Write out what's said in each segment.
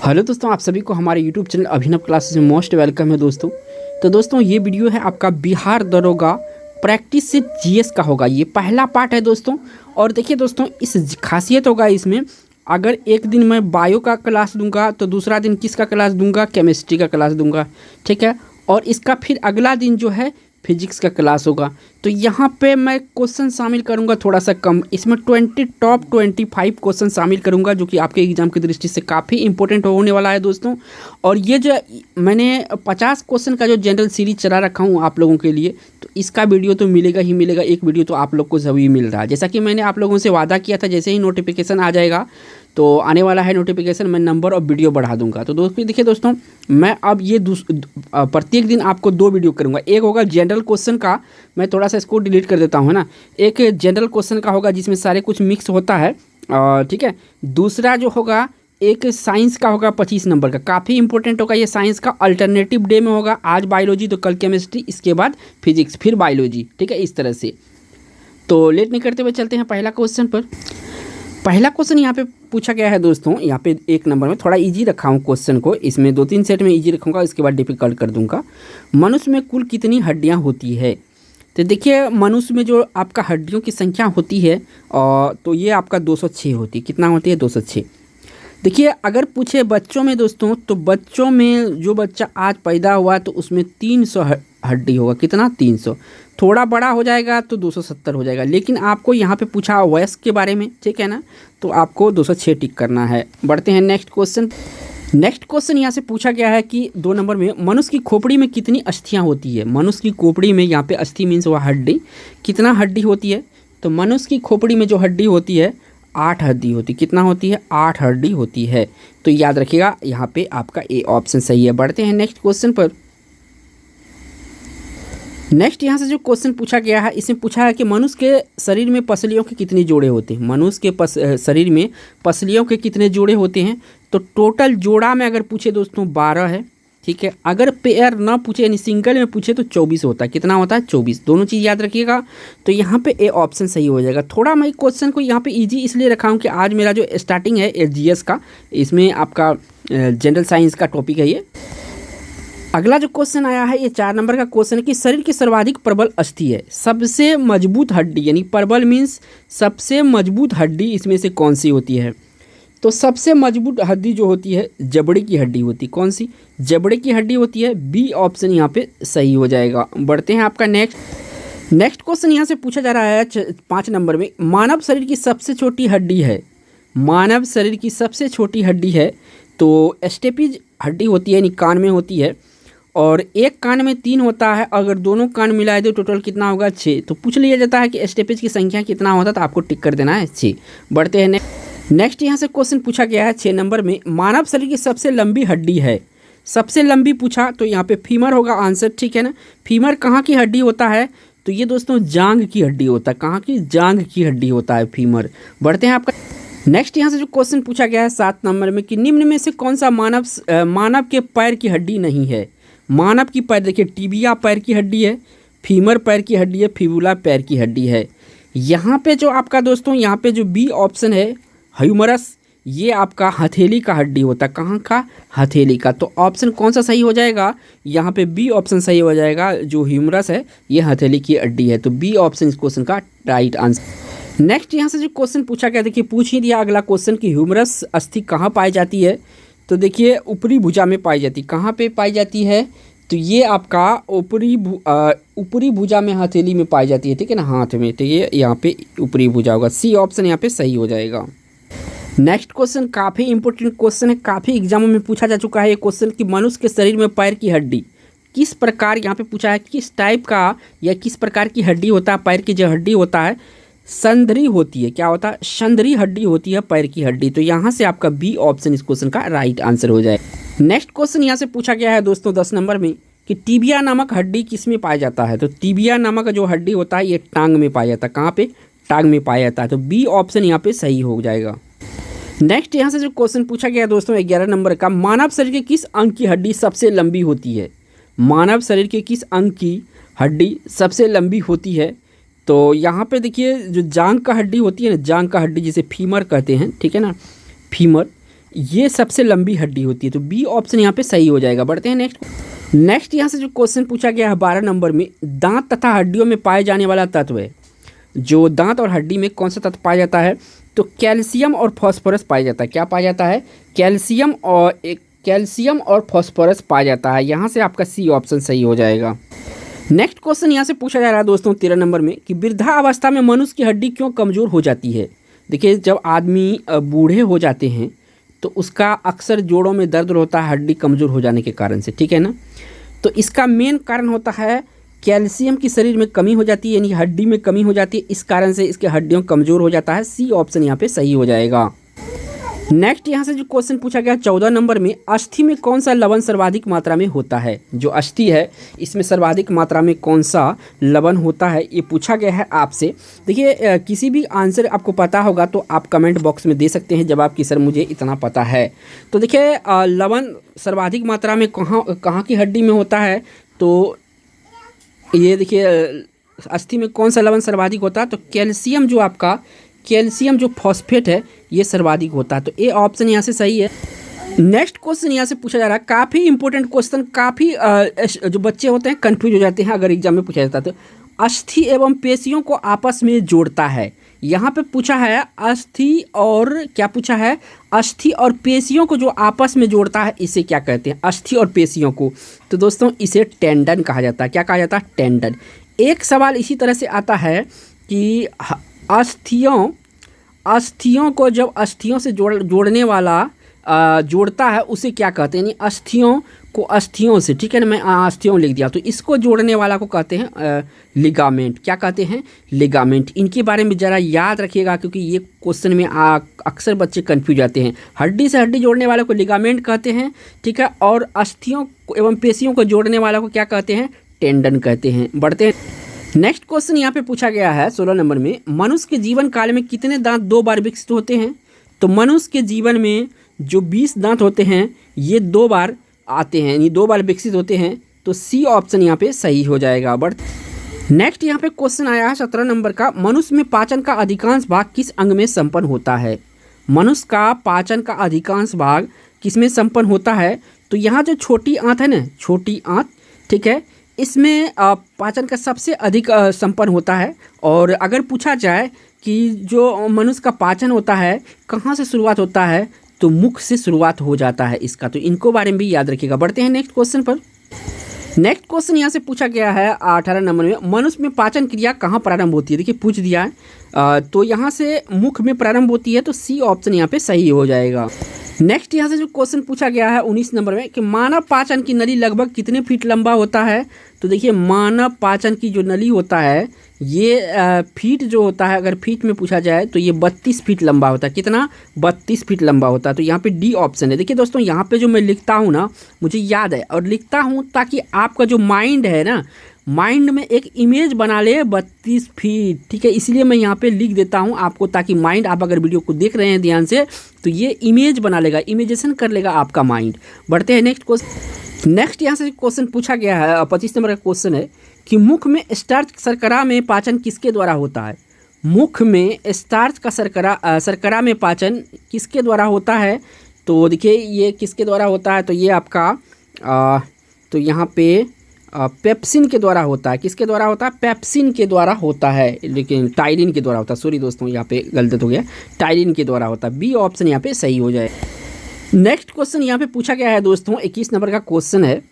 Hello दोस्तों, आप सभी को हमारे यूट्यूब चैनल अभिनव क्लासेस में मोस्ट वेलकम है दोस्तों। तो दोस्तों ये वीडियो है आपका बिहार दरोगा प्रैक्टिस से जीएस का होगा। ये पहला पार्ट है दोस्तों। और देखिए दोस्तों, इस खासियत होगा इसमें, अगर एक दिन मैं बायो का क्लास दूंगा तो दूसरा दिन किसका क्लास दूंगा, केमिस्ट्री का क्लास दूंगा, ठीक है। और इसका फिर अगला दिन जो है फिजिक्स का क्लास होगा। तो यहाँ पे मैं क्वेश्चन शामिल करूँगा थोड़ा सा कम, इसमें टॉप 25 क्वेश्चन शामिल करूँगा, जो कि आपके एग्जाम की दृष्टि से काफ़ी इंपॉर्टेंट होने वाला है दोस्तों। और ये जो मैंने 50 क्वेश्चन का जो जनरल सीरीज चला रखा हूँ आप लोगों के लिए, तो इसका वीडियो तो मिलेगा ही मिलेगा। एक वीडियो तो आप लोग को जरूर मिल रहा है, जैसा कि मैंने आप लोगों से वादा किया था। जैसे ही नोटिफिकेशन आ जाएगा, तो आने वाला है नोटिफिकेशन, मैं नंबर और वीडियो बढ़ा दूंगा। तो दोस्तों देखिए दोस्तों, मैं अब ये प्रत्येक दिन आपको 2 वीडियो करूंगा। एक होगा जनरल क्वेश्चन का, मैं थोड़ा सा इसको डिलीट कर देता हूँ, है ना। एक जनरल क्वेश्चन का होगा जिसमें सारे कुछ मिक्स होता है, ठीक है। दूसरा जो होगा एक साइंस का होगा 25 नंबर का, काफ़ी इंपॉर्टेंट होगा ये साइंस का। अल्टरनेटिव डे में होगा, आज बायोलॉजी तो कल केमिस्ट्री, इसके बाद फिजिक्स, फिर बायोलॉजी, ठीक है, इस तरह से। तो लेट नहीं करते हुए चलते हैं पहला क्वेश्चन पर। पहला क्वेश्चन यहाँ पे पूछा गया है दोस्तों, यहाँ पे 1 नंबर में थोड़ा इजी रखा हूँ क्वेश्चन को, इसमें 2-3 सेट में इजी रखूँगा, इसके बाद डिफिकल्ट कर दूँगा। मनुष्य में कुल कितनी हड्डियाँ होती है? तो देखिए, मनुष्य में जो आपका हड्डियों की संख्या होती है, तो ये आपका 206 होती है। कितना होती है? 206। देखिए, अगर पूछे बच्चों में दोस्तों, तो बच्चों में जो बच्चा आज पैदा हुआ तो उसमें 300 हड्डी होगा। कितना? 300। थोड़ा बड़ा हो जाएगा तो 270 हो जाएगा। लेकिन आपको यहाँ पे पूछा वयस्क के बारे में, ठीक है ना, तो आपको 206 टिक करना है। बढ़ते हैं नेक्स्ट क्वेश्चन। नेक्स्ट क्वेश्चन यहाँ से पूछा गया है कि 2 नंबर में, मनुष्य की खोपड़ी में कितनी अस्थियाँ होती है? मनुष्य की खोपड़ी में, यहाँ पे अस्थि मीन्स वह हड्डी, कितना हड्डी होती है? तो मनुष्य की खोपड़ी में जो हड्डी होती है 8 हड्डी होती है। कितना होती है? 8 हड्डी होती है। तो याद रखिएगा, यहाँ पे आपका ए ऑप्शन सही है। बढ़ते हैं नेक्स्ट क्वेश्चन पर। नेक्स्ट यहाँ से जो क्वेश्चन पूछा गया है, इसमें पूछा है कि मनुष्य के शरीर में पसलियों के कितने जोड़े होते हैं? मनुष्य के शरीर में पसलियों के कितने जोड़े होते हैं? तो टोटल जोड़ा में अगर पूछे दोस्तों 12 है, ठीक है। अगर पेयर ना पूछे यानी सिंगल में पूछे तो 24 होता है। कितना होता है? 24। दोनों चीज़ याद रखिएगा। तो यहाँ पे ए ऑप्शन सही हो जाएगा। थोड़ा मैं क्वेश्चन को यहाँ पे इजी इसलिए रखा हूँ कि आज मेरा जो स्टार्टिंग है जीएस का, इसमें आपका जनरल साइंस का टॉपिक है ये। अगला जो क्वेश्चन आया है, ये 4 नंबर का क्वेश्चन है कि शरीर की सर्वाधिक प्रबल अस्थि है, सबसे मजबूत हड्डी, यानी प्रबल मीन्स सबसे मजबूत हड्डी इसमें से कौन सी होती है? तो सबसे मजबूत हड्डी जो होती है जबड़े की हड्डी होती है। कौन सी? जबड़े की हड्डी होती है। बी ऑप्शन यहाँ पे सही हो जाएगा। बढ़ते हैं आपका नेक्स्ट क्वेश्चन यहाँ से पूछा जा रहा है 5 नंबर में, मानव शरीर की सबसे छोटी हड्डी है। मानव शरीर की सबसे छोटी हड्डी है तो स्टेपिज हड्डी होती है, यानी कान में होती है। और एक कान में 3 होता है, अगर दोनों कान मिलाए दो टोटल कितना होगा? 6। तो पूछ लिया जाता है कि स्टेपेज की संख्या कितना होता है, तो आपको टिक कर देना है 6। बढ़ते हैं नेक्स्ट यहाँ से क्वेश्चन पूछा गया है 6 नंबर में, मानव शरीर की सबसे लंबी हड्डी है। सबसे लंबी पूछा तो यहाँ पे फीमर होगा आंसर, ठीक है ना। फीमर कहाँ की हड्डी होता है? तो ये दोस्तों जांग की हड्डी होता है। कहाँ की? जांग की हड्डी होता है फीमर। बढ़ते हैं आपका नेक्स्ट यहाँ से जो क्वेश्चन पूछा गया है 7 नंबर में कि निम्न में से कौन सा मानव के पैर की हड्डी नहीं है? मानव की पैर, देखिए टिबिया पैर की हड्डी है, फीमर पैर की हड्डी है, फिबुला पैर की हड्डी है। यहाँ पे जो आपका दोस्तों, यहाँ पे जो बी ऑप्शन है ह्यूमरस, ये आपका हथेली का हड्डी होता है। कहाँ का? हथेली का। तो ऑप्शन कौन सा सही हो जाएगा? यहाँ पे बी ऑप्शन सही हो जाएगा। जो ह्यूमरस है ये हथेली की हड्डी है, तो बी ऑप्शन इस क्वेश्चन का राइट आंसर। नेक्स्ट यहाँ से जो क्वेश्चन पूछा गया, देखिए पूछ ही दिया अगला क्वेश्चन कि ह्यूमरस अस्थि कहाँ पाई जाती है? तो देखिए ऊपरी भुजा में पाई जाती है। कहाँ पे पाई जाती है? तो ये आपका ऊपरी भुजा में, हथेली में पाई जाती है, ठीक है ना, हाथ में। तो ये यहाँ पे ऊपरी भुजा होगा। सी ऑप्शन यहाँ पे सही हो जाएगा। नेक्स्ट क्वेश्चन काफ़ी इंपॉर्टेंट क्वेश्चन है, काफ़ी एग्जामों में पूछा जा चुका है ये क्वेश्चन कि मनुष्य के शरीर में पैर की हड्डी किस प्रकार, यहाँ पे पूछा है किस टाइप का या किस प्रकार की हड्डी होता है? पैर की जो हड्डी होता है संधरी होती है। क्या होता है? संधरी हड्डी होती है पैर की हड्डी। तो यहाँ से आपका बी ऑप्शन इस क्वेश्चन का राइट आंसर हो जाए। नेक्स्ट क्वेश्चन यहाँ से पूछा गया है दोस्तों 10 नंबर में कि टिबिया नामक हड्डी किस में पाया जाता है? तो टिबिया नामक जो हड्डी होता है ये टांग में पाया जाता है। कहाँ पे? टांग में पाया जाता है। तो बी ऑप्शन यहाँ पे सही हो जाएगा। नेक्स्ट यहाँ से जो क्वेश्चन पूछा गया दोस्तों 11 नंबर का, मानव शरीर के किस अंग की हड्डी सबसे लंबी होती है? मानव शरीर के किस अंग की हड्डी सबसे लंबी होती है? तो यहाँ पे देखिए जो जांग का हड्डी होती है ना, जांग का हड्डी जिसे फीमर कहते हैं, ठीक है ना, फीमर, ये सबसे लंबी हड्डी होती है। तो बी ऑप्शन यहाँ पे सही हो जाएगा। बढ़ते हैं नेक्स्ट यहाँ से जो क्वेश्चन पूछा गया है 12 नंबर में, दांत तथा हड्डियों में पाए जाने वाला तत्व है। जो दांत और हड्डी में कौन सा तत्व पाया जाता है? तो कैल्शियम और फॉस्फोरस पाया जाता है। क्या पाया जाता है? कैल्शियम और फॉस्फोरस पाया जाता है। यहाँ से आपका सी ऑप्शन सही हो जाएगा। नेक्स्ट क्वेश्चन यहाँ से पूछा जा रहा है दोस्तों 13 नंबर में कि वृद्धावस्था में मनुष्य की हड्डी क्यों कमज़ोर हो जाती है? देखिए, जब आदमी बूढ़े हो जाते हैं तो उसका अक्सर जोड़ों में दर्द होता है हड्डी कमज़ोर हो जाने के कारण से, ठीक है ना। तो इसका मेन कारण होता है कैल्शियम की शरीर में कमी हो जाती है, यानी हड्डी में कमी हो जाती है, इस कारण से इसके हड्डियों कमज़ोर हो जाता है। सी ऑप्शन यहाँ पे सही हो जाएगा। नेक्स्ट यहाँ से जो क्वेश्चन पूछा गया 14 नंबर में, अस्थि में कौन सा लवण सर्वाधिक मात्रा में होता है? जो अस्थि है इसमें सर्वाधिक मात्रा में कौन सा लवण होता है, ये पूछा गया है आपसे। देखिए, किसी भी आंसर आपको पता होगा तो आप कमेंट बॉक्स में दे सकते हैं जवाब कि सर मुझे इतना पता है। तो देखिए, लवण सर्वाधिक मात्रा में कहाँ की हड्डी में होता है? तो ये देखिए, अस्थि में कौन सा लवण सर्वाधिक होता है? तो कैल्शियम जो फॉस्फेट है ये सर्वाधिक होता है। तो ए ऑप्शन यहाँ से सही है। नेक्स्ट क्वेश्चन यहाँ से पूछा जा रहा है, काफ़ी इंपॉर्टेंट क्वेश्चन, काफ़ी जो बच्चे होते हैं कंफ्यूज हो जाते हैं अगर एग्जाम में पूछा जाता है। तो अस्थि एवं पेशियों को आपस में जोड़ता है। यहाँ पे पूछा है अस्थि और क्या पूछा है? अस्थि और पेशियों को जो आपस में जोड़ता है इसे क्या कहते हैं? अस्थि और पेशियों को। तो दोस्तों इसे टेंडन कहा जाता है। क्या कहा जाता है? टेंडन। एक सवाल इसी तरह से आता है कि अस्थियों को जब अस्थियों से जोड़ने वाला जोड़ता है उसे क्या कहते हैं? यानी अस्थियों को अस्थियों से, ठीक है ना, मैं अस्थियों लिख दिया, तो इसको जोड़ने वाला को कहते हैं लिगामेंट। क्या कहते हैं? लिगामेंट। इनके बारे में ज़रा याद रखिएगा क्योंकि ये क्वेश्चन में अक्सर बच्चे कंफ्यूज जाते हैं। हड्डी से हड्डी जोड़ने वाले को लिगामेंट कहते हैं, ठीक है, और अस्थियों एवं पेशियों को जोड़ने वाला को क्या कहते हैं? टेंडन कहते हैं। बढ़ते हैं नेक्स्ट क्वेश्चन यहाँ पे पूछा गया है 16 नंबर में, मनुष्य के जीवन काल में कितने दांत 2 बार विकसित होते हैं? तो मनुष्य के जीवन में जो 20 दांत होते हैं ये 2 बार आते हैं, यानी 2 बार विकसित होते हैं। तो सी ऑप्शन यहाँ पे सही हो जाएगा। बट नेक्स्ट यहाँ पे क्वेश्चन आया है 17 नंबर का, मनुष्य में पाचन का अधिकांश भाग किस अंग में संपन्न होता है? मनुष्य का पाचन का अधिकांश भाग किस में संपन्न होता है? तो यहाँ जो छोटी आंत है ना, छोटी आंत, ठीक है, इसमें पाचन का सबसे अधिक संपन्न होता है। और अगर पूछा जाए कि जो मनुष्य का पाचन होता है कहाँ से शुरुआत होता है, तो मुख से शुरुआत हो जाता है इसका। तो इनको बारे में भी याद रखिएगा। बढ़ते हैं नेक्स्ट क्वेश्चन पर। नेक्स्ट क्वेश्चन यहाँ से पूछा गया है 18 नंबर में, मनुष्य में पाचन क्रिया कहाँ प्रारंभ होती है? देखिए, पूछ दिया है तो यहाँ से मुख में प्रारंभ होती है। तो सी ऑप्शन यहाँ पे सही हो जाएगा। नेक्स्ट यहाँ से जो क्वेश्चन पूछा गया है 19 नंबर में कि मानव पाचन की नली लगभग कितने फीट लंबा होता है? तो देखिए, मानव पाचन की जो नली होता है ये फीट जो होता है, अगर फीट में पूछा जाए तो ये 32 फीट लंबा होता है। कितना? 32 फीट लंबा होता है। तो यहाँ पे डी ऑप्शन है। देखिए दोस्तों, यहाँ पे जो मैं लिखता हूँ ना, मुझे याद है और लिखता हूँ ताकि आपका जो माइंड है ना, माइंड में एक इमेज बना ले 32 फीट, ठीक है, इसलिए मैं यहाँ पे लिख देता हूँ आपको, ताकि माइंड, आप अगर वीडियो को देख रहे हैं ध्यान से तो ये इमेज बना लेगा, इमेजेशन कर लेगा आपका माइंड। बढ़ते हैं नेक्स्ट क्वेश्चन। नेक्स्ट यहाँ से क्वेश्चन पूछा गया है 25 नंबर का क्वेश्चन है कि मुख में स्टार्च शर्करा में पाचन किसके द्वारा होता है? मुख में स्टार्च का शर्करा में पाचन किसके द्वारा होता है? तो देखिए, ये किसके द्वारा होता है? तो ये आपका तो यहाँ पे पेप्सिन के द्वारा होता है। किसके द्वारा होता है? पेप्सिन के द्वारा होता है, लेकिन टायरिन के द्वारा होता है। सॉरी दोस्तों, यहाँ पे गलत हो गया, टायरिन के द्वारा होता है। बी ऑप्शन यहाँ पे सही हो जाए। नेक्स्ट क्वेश्चन यहाँ पे पूछा गया है दोस्तों 21 नंबर का क्वेश्चन है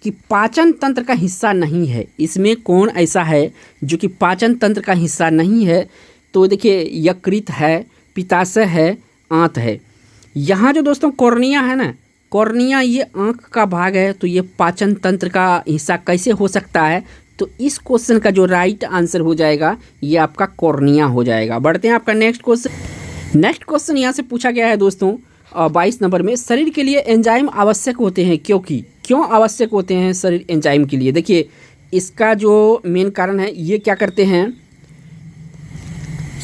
कि पाचन तंत्र का हिस्सा नहीं है। इसमें कौन ऐसा है जो कि पाचन तंत्र का हिस्सा नहीं है? तो देखिए, यकृत है, पित्ताशय है, आंत है। यहाँ जो दोस्तों कॉर्निया है ना, कॉर्निया ये आँख का भाग है, तो ये पाचन तंत्र का हिस्सा कैसे हो सकता है? तो इस क्वेश्चन का जो राइट आंसर हो जाएगा ये आपका कॉर्निया हो जाएगा। बढ़ते हैं आपका नेक्स्ट क्वेश्चन। नेक्स्ट क्वेश्चन यहाँ से पूछा गया है दोस्तों 22 नंबर में, शरीर के लिए एंजाइम आवश्यक होते हैं क्यों आवश्यक होते हैं शरीर एंजाइम के लिए? देखिए, इसका जो मेन कारण है, ये क्या करते हैं,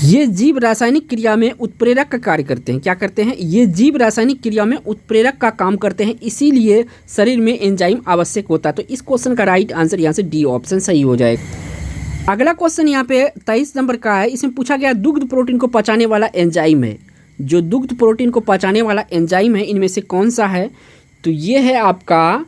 ये जीव रासायनिक क्रिया में उत्प्रेरक का कार्य करते हैं। क्या करते हैं? ये जीव रासायनिक क्रिया में उत्प्रेरक का काम करते हैं, इसीलिए शरीर में एंजाइम आवश्यक होता है। तो इस क्वेश्चन का राइट आंसर यहाँ से डी ऑप्शन सही हो जाएगा। अगला क्वेश्चन यहाँ पे 23 नंबर का है, इसमें पूछा गया दुग्ध प्रोटीन को पचाने वाला एंजाइम है। जो दुग्ध प्रोटीन को पचाने वाला एंजाइम है इनमें से कौन सा है? तो ये है आपका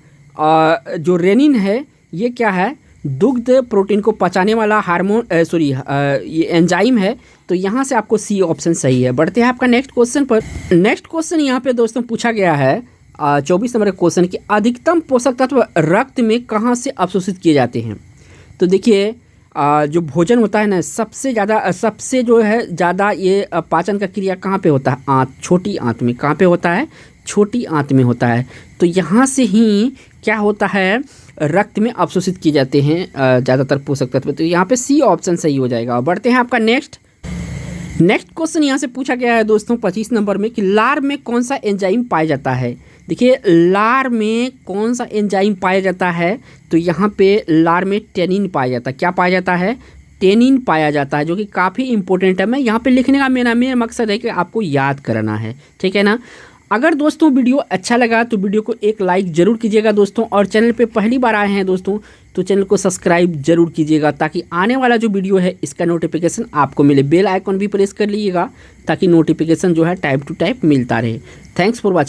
जो रेनिन है, ये क्या है? दुग्ध प्रोटीन को पचाने वाला ये एंजाइम है। तो यहाँ से आपको सी ऑप्शन सही है। बढ़ते हैं आपका नेक्स्ट क्वेश्चन पर। नेक्स्ट क्वेश्चन यहाँ पे दोस्तों पूछा गया है 24 नंबर का क्वेश्चन कि अधिकतम पोषक तत्व रक्त में कहाँ से अवशोषित किए जाते हैं? तो देखिए जो भोजन होता है ना, सबसे जो है ज़्यादा ये पाचन का क्रिया कहाँ पे होता है? छोटी आंत में। कहाँ पे होता है? छोटी आंत में होता है। तो यहाँ से ही क्या होता है? रक्त में अवशोषित किए जाते हैं ज़्यादातर पोषक तत्व। तो यहाँ पे सी ऑप्शन सही हो जाएगा। बढ़ते हैं आपका नेक्स्ट क्वेश्चन यहाँ से पूछा गया है दोस्तों 25 नंबर में कि लार में कौन सा एंजाइम पाया जाता है? देखिए लार में कौन सा एंजाइम पाया जाता है? तो यहाँ पे लार में टेनिन पाया जाता है। क्या पाया जाता है? टेनिन पाया जाता है, जो कि काफ़ी इंपॉर्टेंट है। मैं यहाँ पे लिखने का मेरा मकसद है कि आपको याद करना है, ठीक है ना। अगर दोस्तों वीडियो अच्छा लगा तो वीडियो को एक लाइक ज़रूर कीजिएगा दोस्तों, और चैनल पे पहली बार आए हैं दोस्तों तो चैनल को सब्सक्राइब जरूर कीजिएगा, ताकि आने वाला जो वीडियो है इसका नोटिफिकेशन आपको मिले। बेल आइकॉन भी प्रेस कर लीजिएगा ताकि नोटिफिकेशन जो है टाइम टू टाइम मिलता रहे। Thanks for watching.